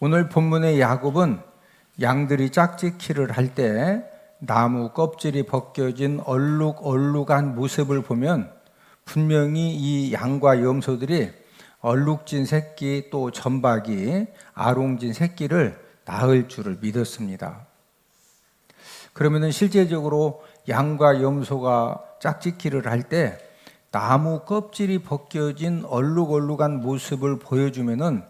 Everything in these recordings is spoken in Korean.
오늘 본문의 야곱은 양들이 짝짓기를 할 때 나무 껍질이 벗겨진 얼룩얼룩한 모습을 보면 분명히 이 양과 염소들이 얼룩진 새끼 또 점박이 아롱진 새끼를 낳을 줄을 믿었습니다. 그러면은 실제적으로 양과 염소가 짝짓기를 할 때 나무 껍질이 벗겨진 얼룩얼룩한 모습을 보여주면은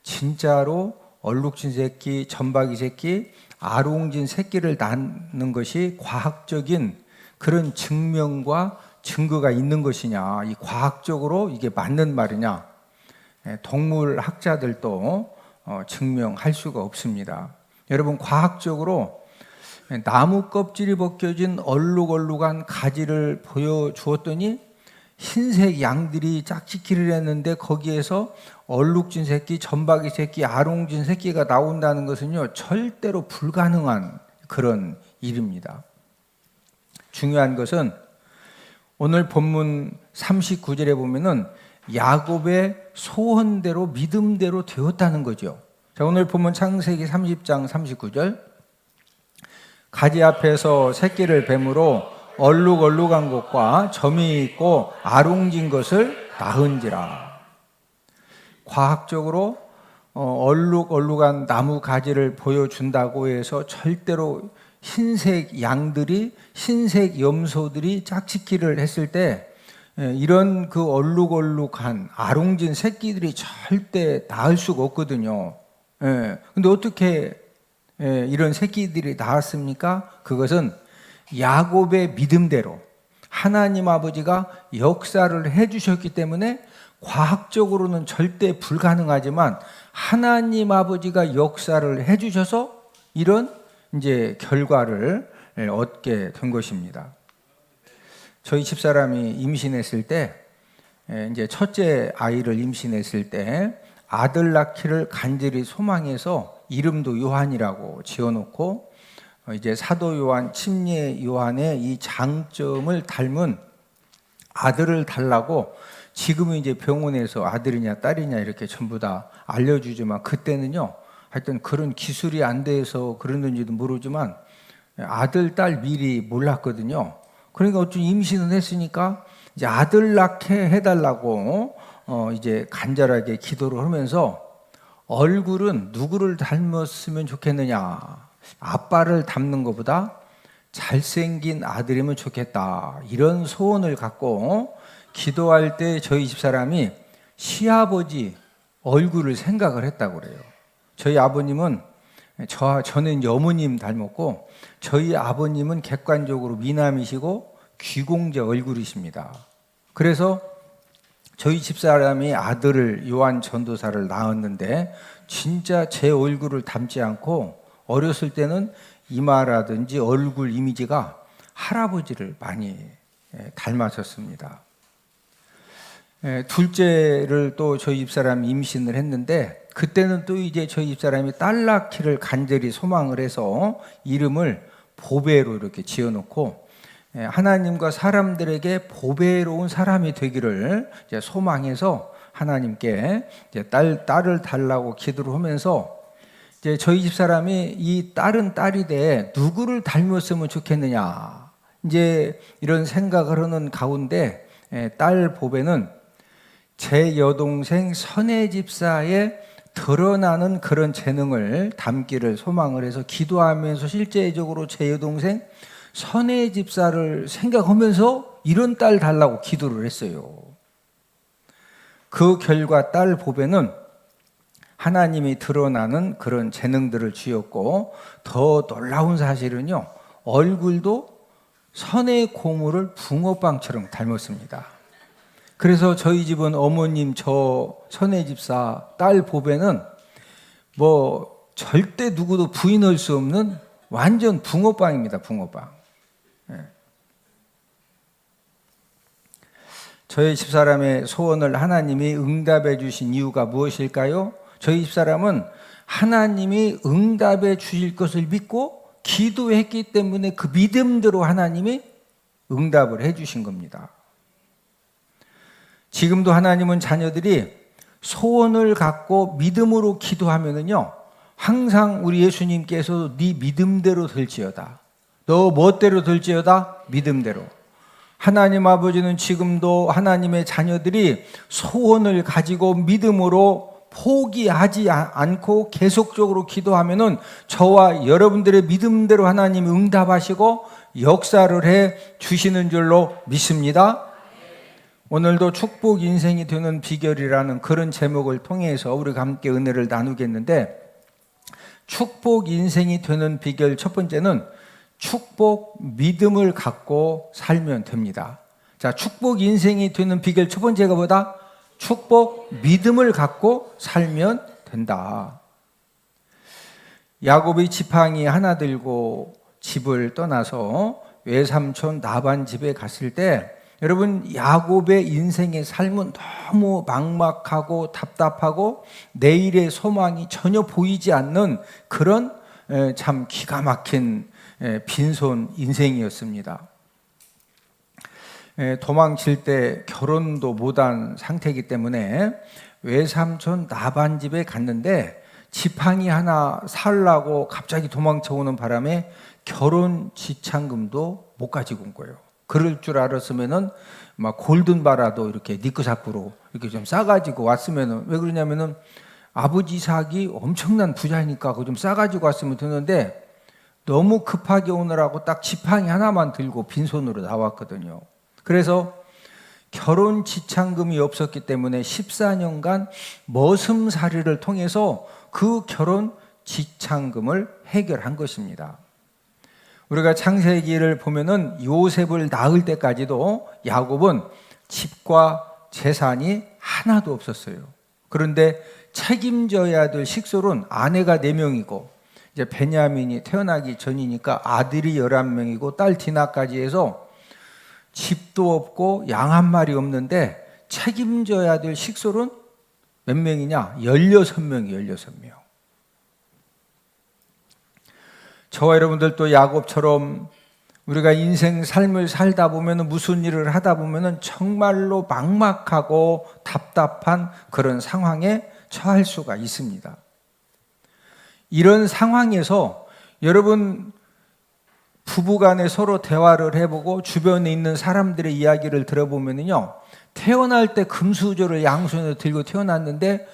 진짜로 얼룩진 새끼, 점박이 새끼, 아롱진 새끼를 낳는 것이 과학적인 그런 증명과 증거가 있는 것이냐, 이 과학적으로 이게 맞는 말이냐, 동물 학자들도 증명할 수가 없습니다. 여러분, 과학적으로 나무 껍질이 벗겨진 얼룩얼룩한 가지를 보여주었더니 흰색 양들이 짝짓기를 했는데 거기에서 얼룩진 새끼, 점박이 새끼, 아롱진 새끼가 나온다는 것은요, 절대로 불가능한 그런 일입니다. 중요한 것은 오늘 본문 39절에 보면은 야곱의 소원대로 믿음대로 되었다는 거죠. 자, 오늘 본문 창세기 30장 39절. 가지 앞에서 새끼를 뱀으로 얼룩얼룩한 것과 점이 있고 아롱진 것을 낳은지라. 과학적으로 얼룩얼룩한 나무 가지를 보여준다고 해서 절대로 흰색 양들이, 흰색 염소들이 짝짓기를 했을 때 이런 그 얼룩얼룩한 아롱진 새끼들이 절대 낳을 수가 없거든요. 근데 어떻게 이런 새끼들이 낳았습니까? 그것은 야곱의 믿음대로 하나님 아버지가 역사를 해주셨기 때문에 과학적으로는 절대 불가능하지만 하나님 아버지가 역사를 해주셔서 이런 이제 결과를 얻게 된 것입니다. 저희 집사람이 임신했을 때, 이제 첫째 아이를 임신했을 때 아들 낳기를 간절히 소망해서 이름도 요한이라고 지어놓고 이제 사도 요한, 침례 요한의 이 장점을 닮은 아들을 달라고 지금은 이제 병원에서 아들이냐 딸이냐 이렇게 전부 다 알려주지만 그때는요, 하여튼 그런 기술이 안 돼서 그랬는지도 모르지만 아들, 딸 미리 몰랐거든요. 그러니까 어쩌면 임신은 했으니까 이제 아들 낳게 해달라고 이제 간절하게 기도를 하면서 얼굴은 누구를 닮았으면 좋겠느냐, 아빠를 닮는 것보다 잘생긴 아들이면 좋겠다, 이런 소원을 갖고 기도할 때 저희 집사람이 시아버지 얼굴을 생각을 했다고 그래요. 저희 아버님은 저는 어머님 닮았고 저희 아버님은 객관적으로 미남이시고 귀공자 얼굴이십니다. 그래서 저희 집사람이 아들을 요한 전도사를 낳았는데 진짜 제 얼굴을 닮지 않고 어렸을 때는 이마라든지 얼굴 이미지가 할아버지를 많이 닮았었습니다. 둘째를 또 저희 집사람이 임신을 했는데 그때는 또 이제 저희 집사람이 딸 낳기를 간절히 소망을 해서 이름을 보배로 이렇게 지어놓고 하나님과 사람들에게 보배로운 사람이 되기를 이제 소망해서 하나님께 이제 딸을 달라고 기도를 하면서 이제 저희 집사람이 이 딸은 딸이 돼 누구를 닮았으면 좋겠느냐, 이제 이런 생각을 하는 가운데 딸 보배는 제 여동생 선혜 집사의 드러나는 그런 재능을 담기를 소망을 해서 기도하면서 실제적으로 제 여동생 선혜 집사를 생각하면서 이런 딸 달라고 기도를 했어요. 그 결과 딸 보배는 하나님이 드러나는 그런 재능들을 주었고 더 놀라운 사실은요, 얼굴도 선의 고모를 붕어빵처럼 닮았습니다. 그래서 저희 집은 어머님, 저 선혜 집사 딸 보배는 뭐 절대 누구도 부인할 수 없는 완전 붕어빵입니다. 붕어빵. 저희 집사람의 소원을 하나님이 응답해 주신 이유가 무엇일까요? 저희 집사람은 하나님이 응답해 주실 것을 믿고 기도했기 때문에 그 믿음대로 하나님이 응답을 해 주신 겁니다. 지금도 하나님은 자녀들이 소원을 갖고 믿음으로 기도하면은요, 항상 우리 예수님께서 네 믿음대로 될지어다. 너 멋대로 될지어다? 믿음대로. 하나님 아버지는 지금도 하나님의 자녀들이 소원을 가지고 믿음으로 포기하지 않고 계속적으로 기도하면은 저와 여러분들의 믿음대로 하나님이 응답하시고 역사를 해 주시는 줄로 믿습니다. 오늘도 축복 인생이 되는 비결이라는 그런 제목을 통해서 우리가 함께 은혜를 나누겠는데, 축복 인생이 되는 비결 첫 번째는 축복 믿음을 갖고 살면 됩니다. 자, 축복 인생이 되는 비결 첫 번째가 뭐다? 축복 믿음을 갖고 살면 된다. 야곱이 지팡이 하나 들고 집을 떠나서 외삼촌 라반 집에 갔을 때, 여러분, 야곱의 인생의 삶은 너무 막막하고 답답하고 내일의 소망이 전혀 보이지 않는 그런 참 기가 막힌 빈손 인생이었습니다. 도망칠 때 결혼도 못한 상태이기 때문에 외삼촌 라반 집에 갔는데 지팡이 하나 살라고 갑자기 도망쳐오는 바람에 결혼 지참금도 못 가지고 온 거예요. 그럴 줄 알았으면은 막 골든바라도 이렇게 니크사쿠로 이렇게 좀 싸가지고 왔으면은, 왜 그러냐면은 아버지 이삭이 엄청난 부자니까 그거 좀 싸가지고 왔으면 되는데 너무 급하게 오느라고 딱 지팡이 하나만 들고 빈손으로 나왔거든요. 그래서 결혼 지참금이 없었기 때문에 14년간 머슴살이를 통해서 그 결혼 지참금을 해결한 것입니다. 우리가 창세기를 보면은 요셉을 낳을 때까지도 야곱은 집과 재산이 하나도 없었어요. 그런데 책임져야 될 식솔은 아내가 4명이고, 이제 베냐민이 태어나기 전이니까 아들이 11명이고 딸 디나까지 해서 집도 없고 양 한 마리 없는데 책임져야 될 식솔은 몇 명이냐? 16명이 16명. 저와 여러분들도 야곱처럼 우리가 인생 삶을 살다 보면, 무슨 일을 하다 보면 정말로 막막하고 답답한 그런 상황에 처할 수가 있습니다. 이런 상황에서 여러분, 부부간에 서로 대화를 해보고 주변에 있는 사람들의 이야기를 들어보면요, 태어날 때 금수저를 양손에 들고 태어났는데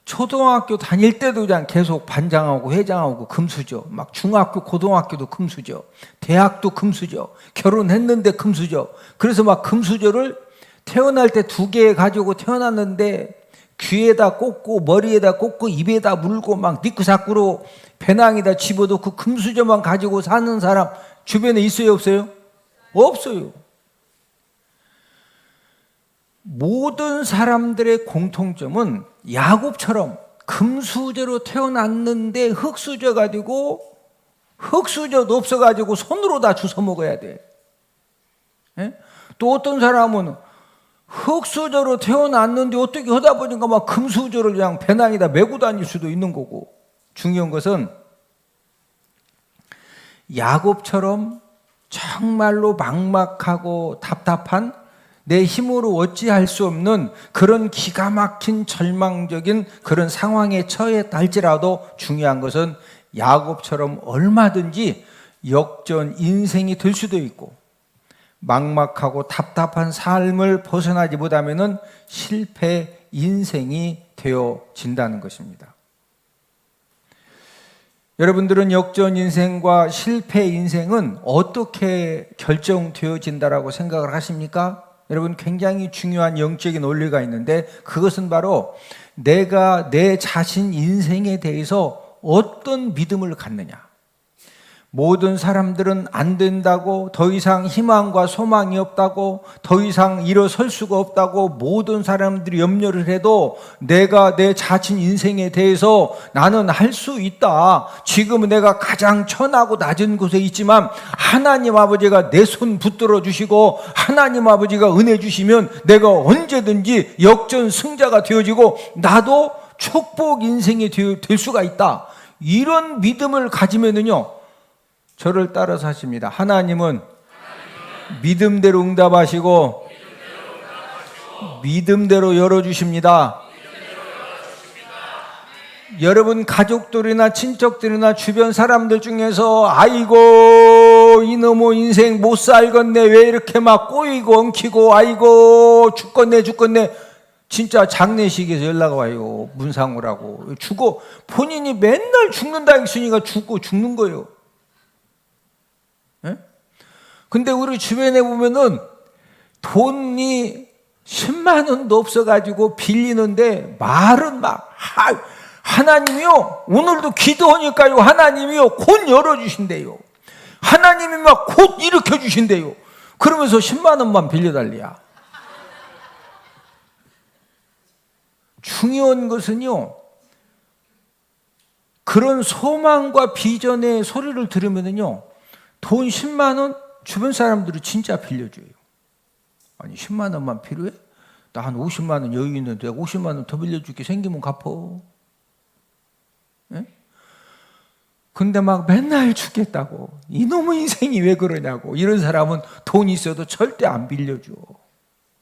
초등학교 다닐 때도 그냥 계속 반장하고 회장하고 금수저, 막 중학교 고등학교도 금수저, 대학도 금수저, 결혼했는데 금수저. 그래서 막 금수저를 태어날 때 2개 가지고 태어났는데 귀에다 꽂고 머리에다 꽂고 입에다 물고 막 니크사쿠로 배낭에다 집어넣고 금수저만 가지고 사는 사람 주변에 있어요, 없어요? 없어요. 모든 사람들의 공통점은 야곱처럼 금수저로 태어났는데 흙수저가 되고, 흙수저도 없어가지고 손으로 다 주워 먹어야 돼. 또 어떤 사람은 흙수저로 태어났는데 어떻게 하다 보니까 막 금수저를 그냥 배낭에다 메고 다닐 수도 있는 거고, 중요한 것은 야곱처럼 정말로 막막하고 답답한, 내 힘으로 어찌할 수 없는 그런 기가 막힌 절망적인 그런 상황에 처했다 할지라도 중요한 것은 야곱처럼 얼마든지 역전 인생이 될 수도 있고, 막막하고 답답한 삶을 벗어나지 못하면 실패 인생이 되어진다는 것입니다. 여러분들은 역전 인생과 실패 인생은 어떻게 결정되어진다라고 생각을 하십니까? 여러분, 굉장히 중요한 영적인 원리가 있는데, 그것은 바로 내가 내 자신 인생에 대해서 어떤 믿음을 갖느냐. 모든 사람들은 안 된다고, 더 이상 희망과 소망이 없다고, 더 이상 일어설 수가 없다고 모든 사람들이 염려를 해도 내가 내 자신 인생에 대해서 나는 할 수 있다. 지금은 내가 가장 천하고 낮은 곳에 있지만 하나님 아버지가 내 손 붙들어 주시고 하나님 아버지가 은혜 주시면 내가 언제든지 역전 승자가 되어지고 나도 축복 인생이 될 수가 있다. 이런 믿음을 가지면은요, 저를 따라서 하십니다. 하나님은 믿음대로 응답하시고 믿음대로 열어주십니다. 여러분 가족들이나 친척들이나 주변 사람들 중에서 아이고 이놈의 인생 못 살겠네, 왜 이렇게 막 꼬이고 엉키고, 아이고 죽겠네 진짜 장례식에서 연락 와요. 문상우라고 죽어, 본인이 맨날 죽는다 했으니까 죽는 거예요. 예? 근데 우리 주변에 보면은 돈이 10만 원도 없어가지고 빌리는데 말은 막 하나님이요, 오늘도 기도하니까요, 하나님이요 곧 열어주신대요, 하나님이 막 곧 일으켜주신대요. 그러면서 10만 원만 빌려달래야. 중요한 것은요, 그런 소망과 비전의 소리를 들으면요, 돈 10만 원 주변 사람들이 진짜 빌려줘요. 아니 10만 원만 필요해? 나 한 50만 원 여유 있는데 50만 원 더 빌려줄게, 생기면 갚어. 예? 근데 막 맨날 죽겠다고, 이놈의 인생이 왜 그러냐고, 이런 사람은 돈 있어도 절대 안 빌려줘.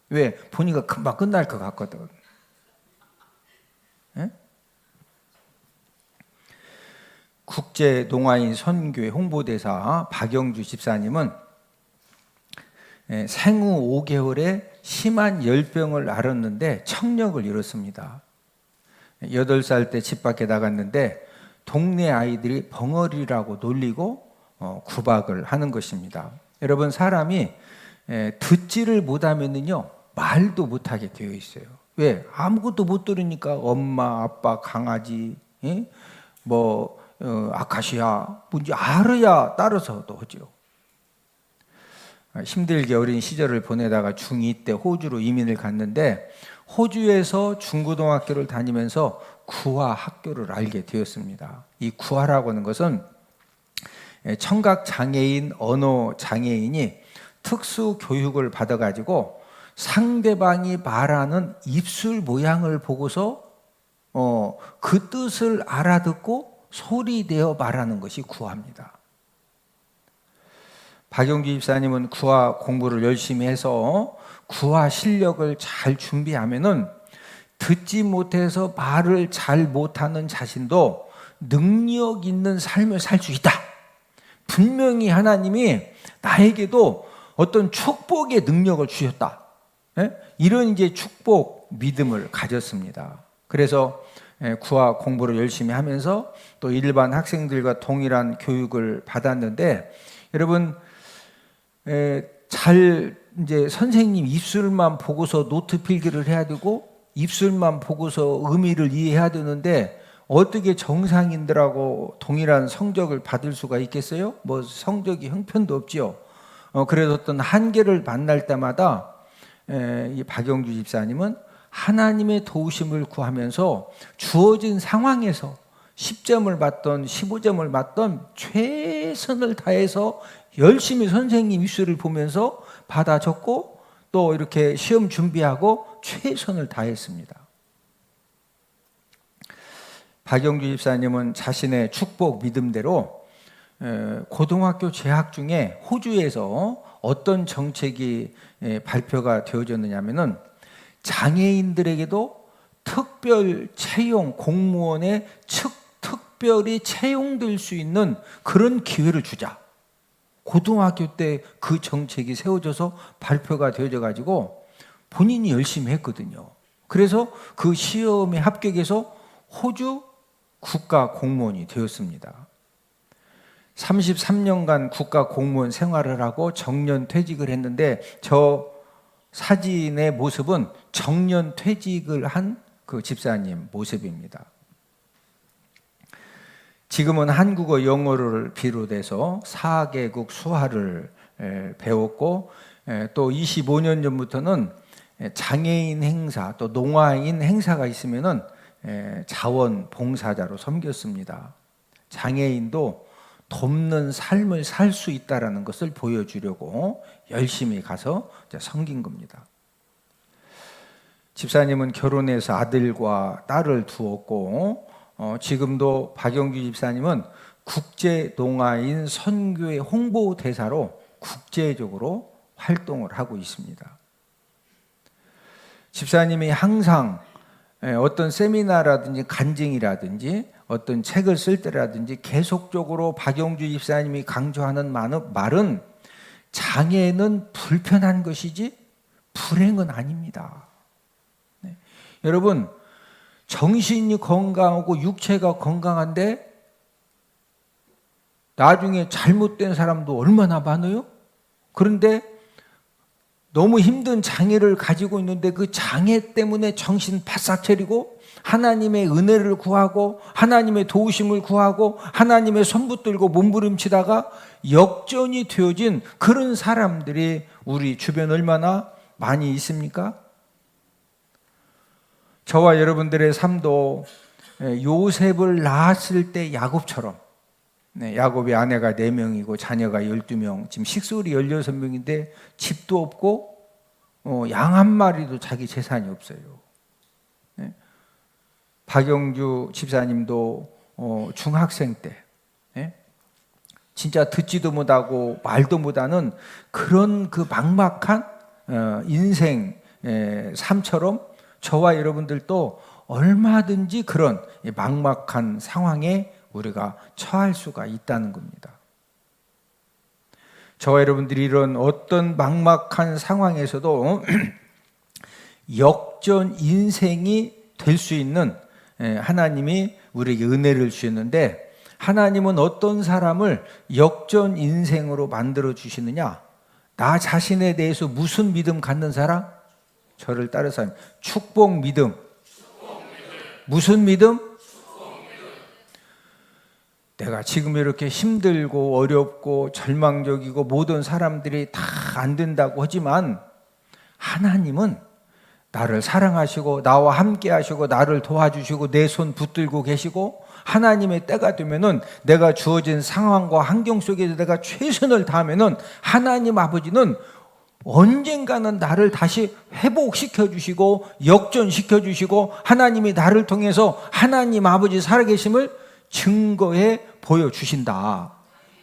왜? 보니까 금방 끝날 것 같거든. 예? 국제농아인 선교회 홍보대사 박영주 집사님은 생후 5개월에 심한 열병을 앓았는데 청력을 잃었습니다. 8살 때 집 밖에 나갔는데 동네 아이들이 벙어리라고 놀리고 구박을 하는 것입니다. 여러분, 사람이 듣지를 못하면요 말도 못하게 되어 있어요. 왜? 아무것도 못 들으니까 엄마, 아빠, 강아지, 아카시아 뭔지 알아야 따라서도 하죠. 힘들게 어린 시절을 보내다가 중2 때 호주로 이민을 갔는데 호주에서 중고등학교를 다니면서 구화 학교를 알게 되었습니다. 이 구화라고 하는 것은 청각장애인, 언어장애인이 특수 교육을 받아가지고 상대방이 말하는 입술 모양을 보고서 그 뜻을 알아듣고 소리내어 말하는 것이 구화입니다. 박영주 집사님은 구화 공부를 열심히 해서 구화 실력을 잘 준비하면은 듣지 못해서 말을 잘 못하는 자신도 능력 있는 삶을 살 수 있다. 분명히 하나님이 나에게도 어떤 축복의 능력을 주셨다. 이런 이제 축복 믿음을 가졌습니다. 그래서 구화 공부를 열심히 하면서 또 일반 학생들과 동일한 교육을 받았는데, 여러분 잘 이제 선생님 입술만 보고서 노트 필기를 해야 되고 입술만 보고서 의미를 이해해야 되는데 어떻게 정상인들하고 동일한 성적을 받을 수가 있겠어요? 뭐 성적이 형편도 없지요. 그래서 어떤 한계를 만날 때마다 이 박영주 집사님은 하나님의 도우심을 구하면서 주어진 상황에서 10점을 받던 15점을 받던 최선을 다해서 열심히 선생님 입술을 보면서 받아 적고 또 이렇게 시험 준비하고 최선을 다했습니다. 박영주 집사님은 자신의 축복 믿음대로 고등학교 재학 중에 호주에서 어떤 정책이 발표가 되어졌느냐면은 장애인들에게도 특별 채용, 공무원에 특별히 채용될 수 있는 그런 기회를 주자. 고등학교 때 그 정책이 세워져서 발표가 되어져 가지고 본인이 열심히 했거든요. 그래서 그 시험에 합격해서 호주 국가 공무원이 되었습니다. 33년간 국가 공무원 생활을 하고 정년 퇴직을 했는데 저 사진의 모습은 정년 퇴직을 한 그 집사님 모습입니다. 지금은 한국어, 영어를 비롯해서 4개국 수화를 배웠고 또 25년 전부터는 장애인 행사 또 농아인 행사가 있으면은 자원봉사자로 섬겼습니다. 장애인도 돕는 삶을 살 수 있다는 것을 보여주려고 열심히 가서 섬긴 겁니다. 집사님은 결혼해서 아들과 딸을 두었고 지금도 박영주 집사님은 국제농아인 선교회 홍보대사로 국제적으로 활동을 하고 있습니다. 집사님이 항상 어떤 세미나라든지 간증이라든지 어떤 책을 쓸 때라든지 계속적으로 박영주 집사님이 강조하는 말은 장애는 불편한 것이지 불행은 아닙니다. 네. 여러분, 정신이 건강하고 육체가 건강한데 나중에 잘못된 사람도 얼마나 많아요? 그런데 너무 힘든 장애를 가지고 있는데 그 장애 때문에 정신 바싹 차리고 하나님의 은혜를 구하고 하나님의 도우심을 구하고 하나님의 손 붙들고 몸부림치다가 역전이 되어진 그런 사람들이 우리 주변 얼마나 많이 있습니까? 저와 여러분들의 삶도 요셉을 낳았을 때 야곱처럼, 야곱의 아내가 4명이고 자녀가 12명, 지금 식솔이 16명인데 집도 없고 양 한 마리도 자기 재산이 없어요. 박영주 집사님도 중학생 때 진짜 듣지도 못하고 말도 못하는 그런 그 막막한 인생 삶처럼 저와 여러분들도 얼마든지 그런 막막한 상황에 우리가 처할 수가 있다는 겁니다. 저와 여러분들이 이런 어떤 막막한 상황에서도 역전 인생이 될 수 있는 하나님이 우리에게 은혜를 주셨는데, 하나님은 어떤 사람을 역전 인생으로 만들어 주시느냐? 나 자신에 대해서 무슨 믿음 갖는 사람? 저를 따라서 하는 축복 믿음. 무슨 믿음? 내가 지금 이렇게 힘들고 어렵고 절망적이고 모든 사람들이 다 안 된다고 하지만 하나님은 나를 사랑하시고 나와 함께 하시고 나를 도와주시고 내 손 붙들고 계시고, 하나님의 때가 되면은 내가 주어진 상황과 환경 속에서 내가 최선을 다하면은 하나님 아버지는 언젠가는 나를 다시 회복시켜 주시고 역전시켜 주시고 하나님이 나를 통해서 하나님 아버지 살아계심을 증거해 보여주신다.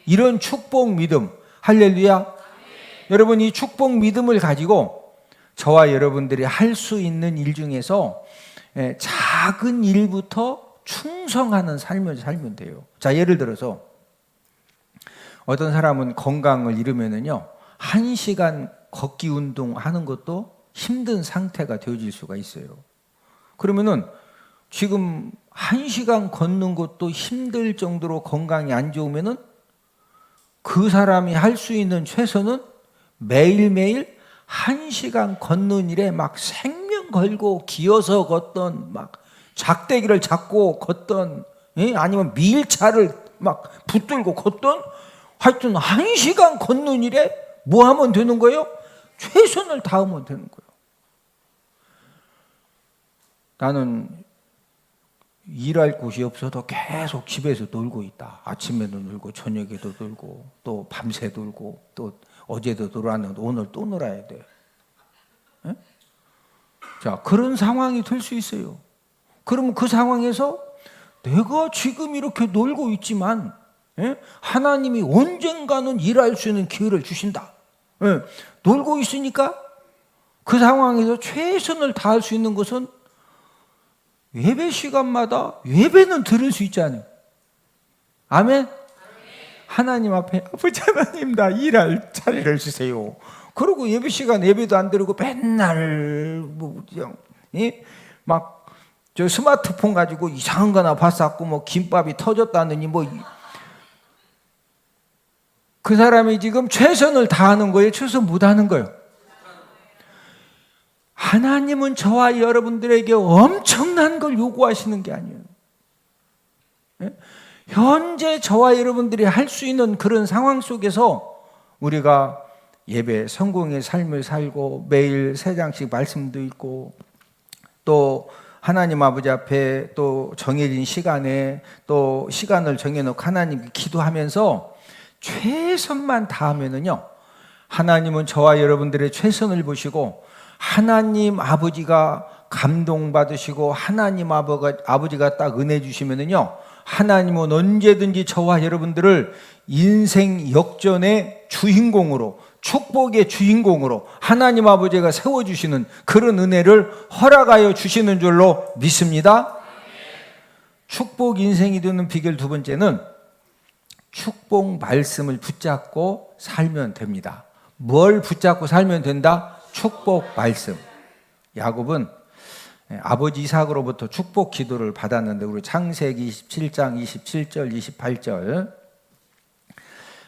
이런 축복 믿음. 할렐루야. 여러분, 이 축복 믿음을 가지고 저와 여러분들이 할 수 있는 일 중에서 작은 일부터 충성하는 삶을 살면 돼요. 자, 예를 들어서 어떤 사람은 건강을 잃으면은요, 1시간 걷기 운동하는 것도 힘든 상태가 되어질 수가 있어요. 그러면은 지금 1시간 걷는 것도 힘들 정도로 건강이 안 좋으면은 그 사람이 할 수 있는 최선은 매일매일 1시간 걷는 일에 막 생명 걸고 기어서 걷던, 막 작대기를 잡고 걷던, 아니면 밀차를 막 붙들고 걷던, 하여튼 1시간 걷는 일에 뭐 하면 되는 거예요? 최선을 다하면 되는 거예요. 나는 일할 곳이 없어도 계속 집에서 놀고 있다. 아침에도 놀고 저녁에도 놀고 또 밤새 놀고 또 어제도 놀았는데 오늘 또 놀아야 돼. 에? 자, 그런 상황이 될 수 있어요. 그러면 그 상황에서 내가 지금 이렇게 놀고 있지만 하나님이 언젠가는 일할 수 있는 기회를 주신다. 놀고 있으니까 그 상황에서 최선을 다할 수 있는 것은 예배 시간마다 예배는 들을 수 있잖아요. 아멘? 하나님 앞에 아버지 하나님, 나 일할 자리를 주세요. 그리고 예배 시간 예배도 안 들고 맨날 막 저 스마트폰 가지고 이상한 거나 봤었고 뭐 김밥이 터졌다느니 뭐 그 사람이 지금 최선을 다하는 거예요? 최선 못하는 거예요? 하나님은 저와 여러분들에게 엄청난 걸 요구하시는 게 아니에요. 현재 저와 여러분들이 할 수 있는 그런 상황 속에서 우리가 예배 성공의 삶을 살고 매일 3장씩 말씀도 읽고 또 하나님 아버지 앞에 또 정해진 시간에 또 시간을 정해놓고 하나님께 기도하면서 최선만 다하면은요, 하나님은 저와 여러분들의 최선을 보시고 하나님 아버지가 감동받으시고 하나님 아버지가 딱 은혜 주시면은요, 하나님은 언제든지 저와 여러분들을 인생 역전의 주인공으로 축복의 주인공으로 하나님 아버지가 세워주시는 그런 은혜를 허락하여 주시는 줄로 믿습니다. 축복 인생이 되는 비결 두 번째는 축복 말씀을 붙잡고 살면 됩니다. 뭘 붙잡고 살면 된다? 축복 말씀. 야곱은 아버지 이삭으로부터 축복 기도를 받았는데 우리 창세기 27장 27절 28절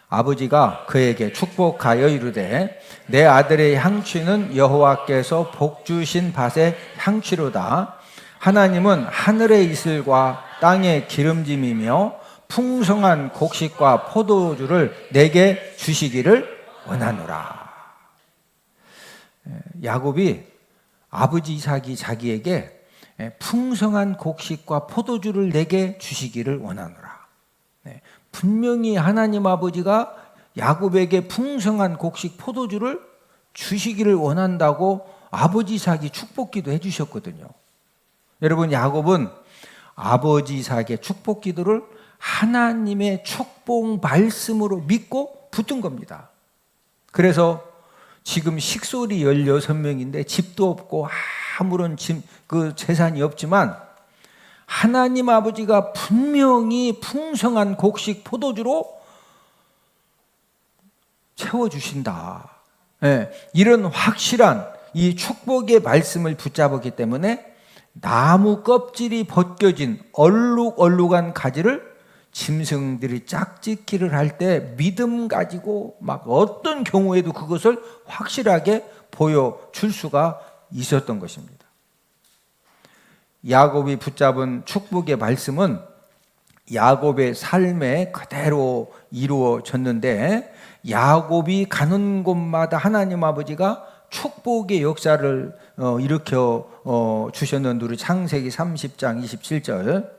아버지가 그에게 축복하여 이르되 내 아들의 향취는 여호와께서 복 주신 밭의 향취로다. 하나님은 하늘의 이슬과 땅의 기름짐이며 풍성한 곡식과 포도주를 내게 주시기를 원하노라. 야곱이 아버지 이삭이 자기에게 풍성한 곡식과 포도주를 내게 주시기를 원하노라. 분명히 하나님 아버지가 야곱에게 풍성한 곡식 포도주를 주시기를 원한다고 아버지 이삭이 축복기도 해주셨거든요. 여러분, 야곱은 아버지 이삭의 축복 기도를 하나님의 축복 말씀으로 믿고 붙든 겁니다. 그래서 지금 식솔이 16명인데 집도 없고 아무런 재산이 없지만 하나님 아버지가 분명히 풍성한 곡식 포도주로 채워주신다. 이런 확실한 이 축복의 말씀을 붙잡았기 때문에 나무 껍질이 벗겨진 얼룩얼룩한 가지를 짐승들이 짝짓기를 할 때 믿음 가지고 막 어떤 경우에도 그것을 확실하게 보여줄 수가 있었던 것입니다. 야곱이 붙잡은 축복의 말씀은 야곱의 삶에 그대로 이루어졌는데 야곱이 가는 곳마다 하나님 아버지가 축복의 역사를 일으켜 주셨는데 우리 창세기 30장 27절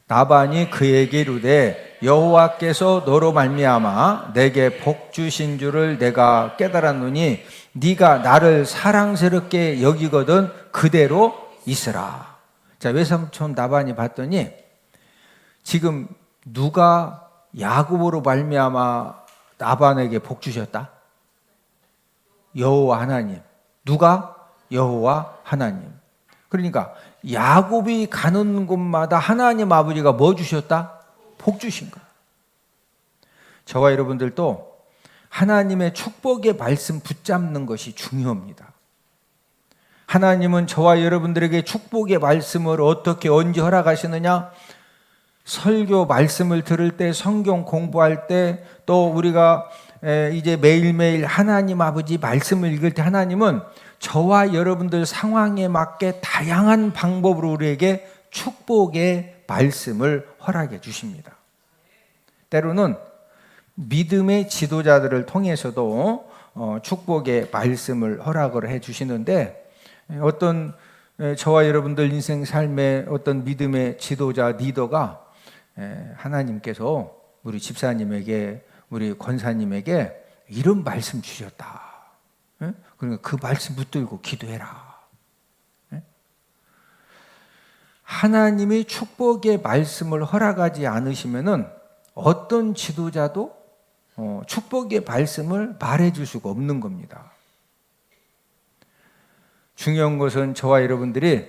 나반이 그에게 이르되 여호와께서 너로 말미암아 내게 복 주신 줄을 내가 깨달았노니 네가 나를 사랑스럽게 여기거든 그대로 있으라. 자, 외삼촌 나반이 봤더니 지금 누가 야곱으로 말미암아 나반에게 복 주셨다? 여호와 하나님. 누가? 여호와 하나님. 그러니까 야곱이 가는 곳마다 하나님 아버지가 뭐 주셨다? 복 주신 거예요. 저와 여러분들도 하나님의 축복의 말씀 붙잡는 것이 중요합니다. 하나님은 저와 여러분들에게 축복의 말씀을 어떻게 언제 허락하시느냐? 설교 말씀을 들을 때, 성경 공부할 때, 또 우리가 이제 매일매일 하나님 아버지 말씀을 읽을 때 하나님은 저와 여러분들 상황에 맞게 다양한 방법으로 우리에게 축복의 말씀을 허락해 주십니다. 때로는 믿음의 지도자들을 통해서도 축복의 말씀을 허락을 해 주시는데 어떤 저와 여러분들 인생 삶의 어떤 믿음의 지도자 리더가 하나님께서 우리 집사님에게 우리 권사님에게 이런 말씀 주셨다. 그러니까 그 말씀 붙들고 기도해라. 하나님이 축복의 말씀을 허락하지 않으시면은 어떤 지도자도 축복의 말씀을 말해줄 수가 없는 겁니다. 중요한 것은 저와 여러분들이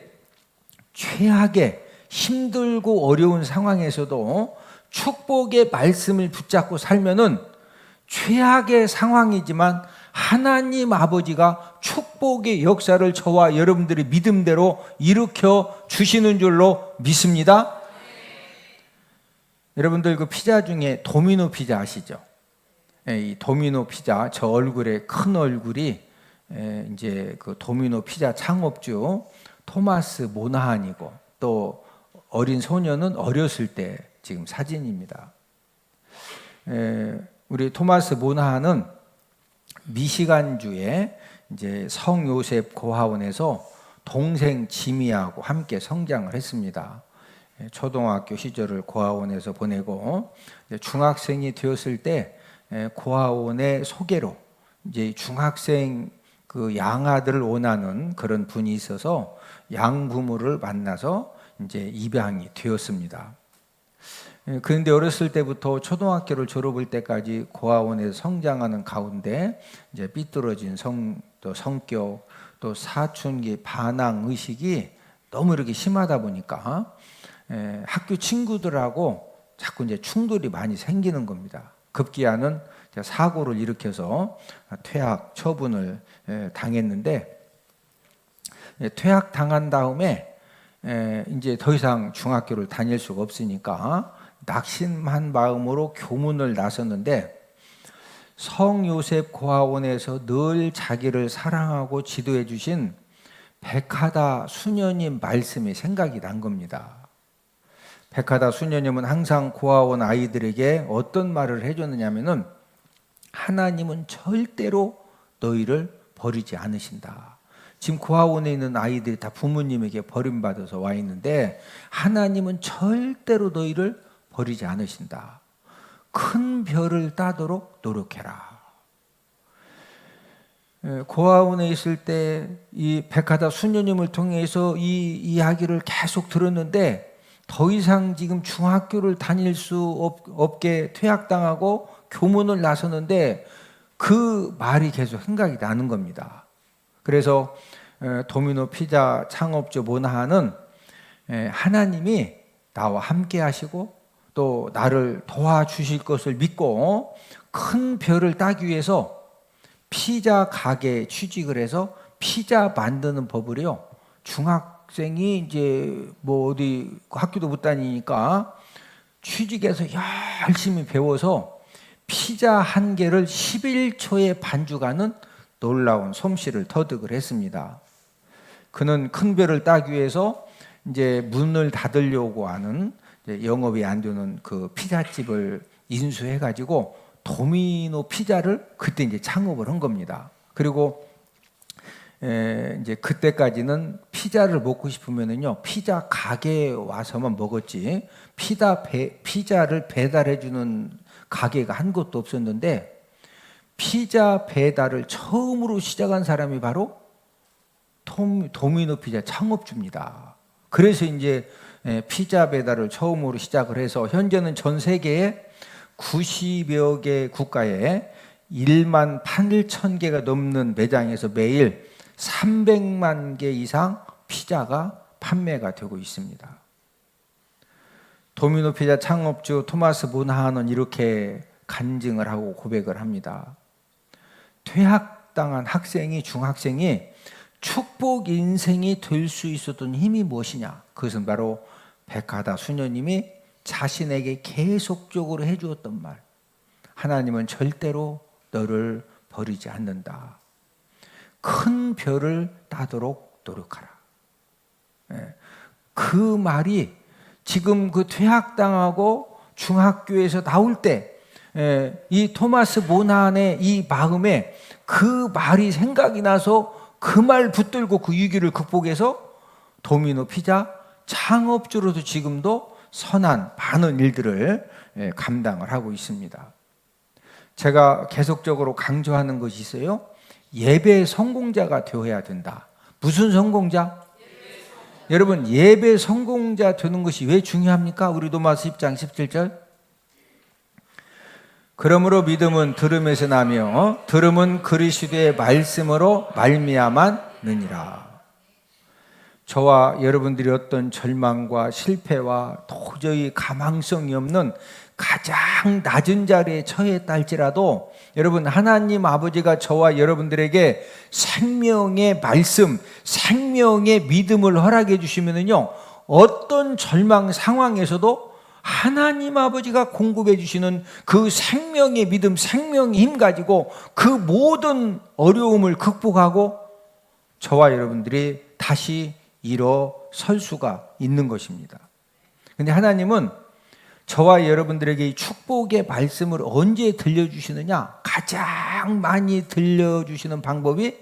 최악의 힘들고 어려운 상황에서도 축복의 말씀을 붙잡고 살면은 최악의 상황이지만 하나님 아버지가 축복의 역사를 저와 여러분들의 믿음대로 일으켜 주시는 줄로 믿습니다. 여러분들 그 피자 중에 도미노 피자 아시죠? 이 도미노 피자 저 얼굴에 큰 얼굴이 이제 그 도미노 피자 창업주 토마스 모나한이고 또 어린 소녀는 어렸을 때 지금 사진입니다. 우리 토마스 모나한은 미시간주의 이제 성 요셉 고아원에서 동생 지미하고 함께 성장을 했습니다. 초등학교 시절을 고아원에서 보내고 중학생이 되었을 때 고아원의 소개로 이제 중학생 그 양아들을 원하는 그런 분이 있어서 양부모를 만나서 이제 입양이 되었습니다. 그런데 어렸을 때부터 초등학교를 졸업할 때까지 고아원에서 성장하는 가운데 이제 삐뚤어진 또 성격, 또 사춘기 반항 의식이 너무 이렇게 심하다 보니까 학교 친구들하고 자꾸 이제 충돌이 많이 생기는 겁니다. 급기야는 사고를 일으켜서 퇴학 처분을 당했는데, 퇴학 당한 다음에 이제 더 이상 중학교를 다닐 수가 없으니까 낙심한 마음으로 교문을 나섰는데, 성요셉 고아원에서 늘 자기를 사랑하고 지도해 주신 백하다 수녀님 말씀이 생각이 난 겁니다. 백하다 수녀님은 항상 고아원 아이들에게 어떤 말을 해줬느냐면은, 하나님은 절대로 너희를 버리지 않으신다. 지금 고아원에 있는 아이들이 다 부모님에게 버림받아서 와 있는데, 하나님은 절대로 너희를 버리지 않으신다. 큰 별을 따도록 노력해라. 고아원에 있을 때 이 백하다 수녀님을 통해서 이 이야기를 계속 들었는데, 더 이상 지금 중학교를 다닐 수 없게 퇴학당하고 교문을 나섰는데, 그 말이 계속 생각이 나는 겁니다. 그래서 도미노 피자 창업주 모나하는 하나님이 나와 함께 하시고 또 나를 도와주실 것을 믿고 큰 별을 따기 위해서 피자 가게에 취직을 해서 피자 만드는 법을요, 중학생이 이제 뭐 어디 학교도 못 다니니까 취직해서 열심히 배워서 피자 한 개를 11초에 반죽하는 놀라운 솜씨를 터득을 했습니다. 그는 큰 별을 따기 위해서 이제 문을 닫으려고 하는, 영업이 안 되는 그 피자집을 인수해가지고 도미노 피자를 그때 이제 창업을 한 겁니다. 그리고 이제 그때까지는 피자를 먹고 싶으면은요, 피자 가게에 와서만 먹었지 피자를 배달해주는 가게가 한 곳도 없었는데, 피자 배달을 처음으로 시작한 사람이 바로 도미노 피자 창업주입니다. 그래서 이제 피자 배달을 처음으로 시작을 해서 현재는 전 세계에 90여 개 국가에 1만 8천 개가 넘는 매장에서 매일 300만 개 이상 피자가 판매가 되고 있습니다. 도미노 피자 창업주 토마스 모나하는 이렇게 간증을 하고 고백을 합니다. 퇴학당한 중학생이 축복 인생이 될 수 있었던 힘이 무엇이냐? 그것은 바로 백하다 수녀님이 자신에게 계속적으로 해주었던 말, 하나님은 절대로 너를 버리지 않는다. 큰 별을 따도록 노력하라. 그 말이 지금 그 퇴학당하고 중학교에서 나올 때 이 토마스 모나한의 이 마음에 그 말이 생각이 나서 그 말 붙들고 그 위기를 극복해서 도미노 피자 창업주로도 지금도 선한 많은 일들을 감당을 하고 있습니다. 제가 계속적으로 강조하는 것이 있어요. 예배 성공자가 되어야 된다. 무슨 성공자? 여러분, 예배 성공자 되는 것이 왜 중요합니까? 우리 로마서 10장 17절. 그러므로 믿음은 들음에서 나며 들음은 그리스도의 말씀으로 말미암았느니라. 저와 여러분들이 어떤 절망과 실패와 도저히 가망성이 없는 가장 낮은 자리에 처했다 할지라도, 여러분, 하나님 아버지가 저와 여러분들에게 생명의 말씀, 생명의 믿음을 허락해 주시면은요, 어떤 절망 상황에서도 하나님 아버지가 공급해 주시는 그 생명의 믿음, 생명의 힘 가지고 그 모든 어려움을 극복하고 저와 여러분들이 다시 일어설 수가 있는 것입니다. 그런데 하나님은 저와 여러분들에게 이 축복의 말씀을 언제 들려주시느냐? 가장 많이 들려주시는 방법이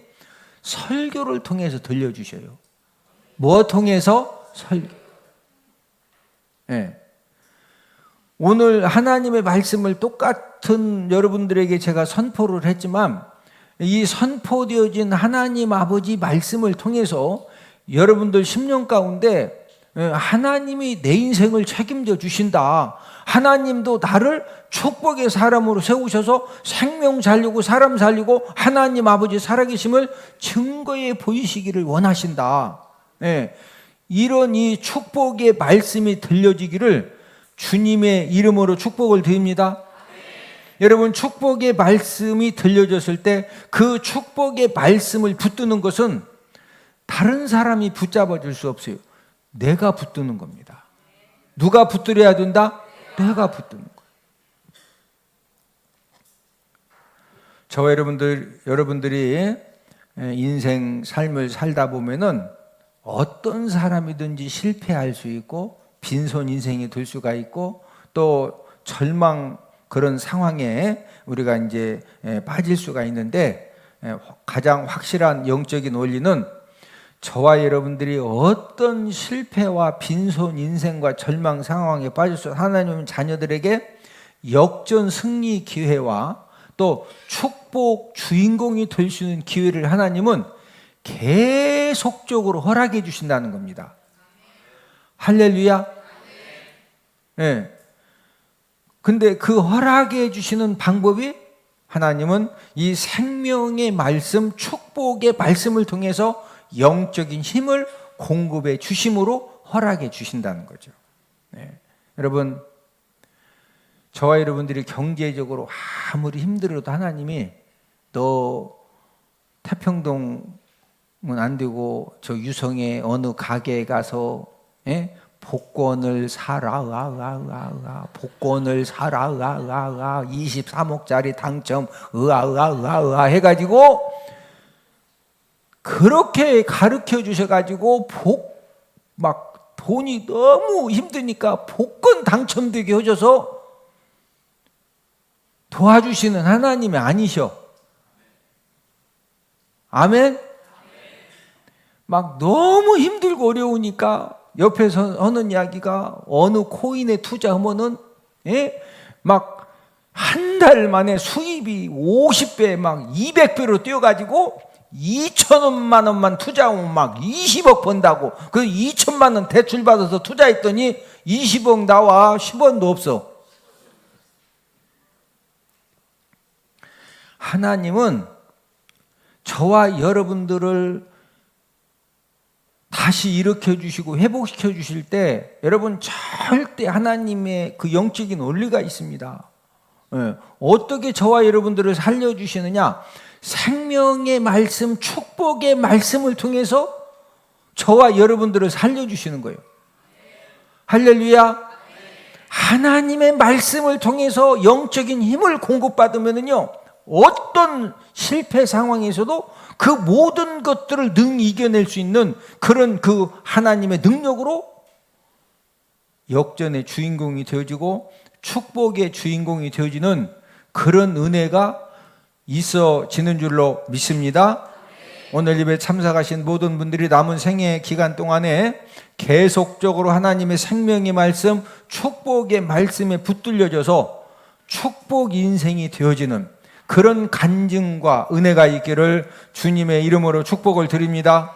설교를 통해서 들려주셔요. 뭐 통해서? 설교. 네. 오늘 하나님의 말씀을 똑같은 여러분들에게 제가 선포를 했지만, 이 선포되어진 하나님 아버지 말씀을 통해서 여러분들 10년 가운데 하나님이 내 인생을 책임져 주신다. 하나님도 나를 축복의 사람으로 세우셔서 생명 살리고 사람 살리고 하나님 아버지 살아계심을 증거해 보이시기를 원하신다. 이런 이 축복의 말씀이 들려지기를 주님의 이름으로 축복을 드립니다. 여러분, 축복의 말씀이 들려졌을 때 그 축복의 말씀을 붙드는 것은 다른 사람이 붙잡아 줄 수 없어요. 내가 붙드는 겁니다. 누가 붙들어야 된다? 내가 붙드는 거예요. 저와 여러분들이 인생 삶을 살다 보면은 어떤 사람이든지 실패할 수 있고 빈손 인생이 될 수가 있고 또 절망 그런 상황에 우리가 이제 빠질 수가 있는데 가장 확실한 영적인 원리는 저와 여러분들이 어떤 실패와 빈손 인생과 절망 상황에 빠져서 하나님은 자녀들에게 역전 승리 기회와 또 축복 주인공이 될 수 있는 기회를 하나님은 계속적으로 허락해 주신다는 겁니다. 할렐루야. 네. 근데 그 허락해 주시는 방법이 하나님은 이 생명의 말씀, 축복의 말씀을 통해서 영적인 힘을 공급해 주심으로 허락해 주신다는 거죠. 네. 여러분, 저와 여러분들이 경제적으로 아무리 힘들어도 하나님이 너 태평동은 안 되고 저 유성의 어느 가게에 가서 복권을 사라, 복권을 사라, 23억짜리 당첨, 해가지고 그렇게 가르쳐 주셔가지고 막 돈이 너무 힘드니까 복권 당첨되게 해줘서 도와주시는 하나님이 아니셔. 아멘? 막 너무 힘들고 어려우니까 옆에서 하는 이야기가 어느 코인에 투자하면은 막 한 달 만에 수입이 50배 막 200배로 뛰어가지고 2천만 원만 투자하면 막 20억 번다고. 그 2천만 원 대출 받아서 투자했더니 20억 나와 10원도 없어. 하나님은 저와 여러분들을 다시 일으켜 주시고 회복시켜 주실 때 여러분 절대 하나님의 그 영적인 원리가 있습니다. 어떻게 저와 여러분들을 살려주시느냐? 생명의 말씀, 축복의 말씀을 통해서 저와 여러분들을 살려주시는 거예요. 할렐루야. 하나님의 말씀을 통해서 영적인 힘을 공급받으면요, 어떤 실패 상황에서도 그 모든 것들을 능히 이겨낼 수 있는 그런 그 하나님의 능력으로 역전의 주인공이 되어지고 축복의 주인공이 되어지는 그런 은혜가 있어지는 줄로 믿습니다. 오늘 예배 참석하신 모든 분들이 남은 생애 기간 동안에 계속적으로 하나님의 생명의 말씀, 축복의 말씀에 붙들려져서 축복 인생이 되어지는 그런 간증과 은혜가 있기를 주님의 이름으로 축복을 드립니다.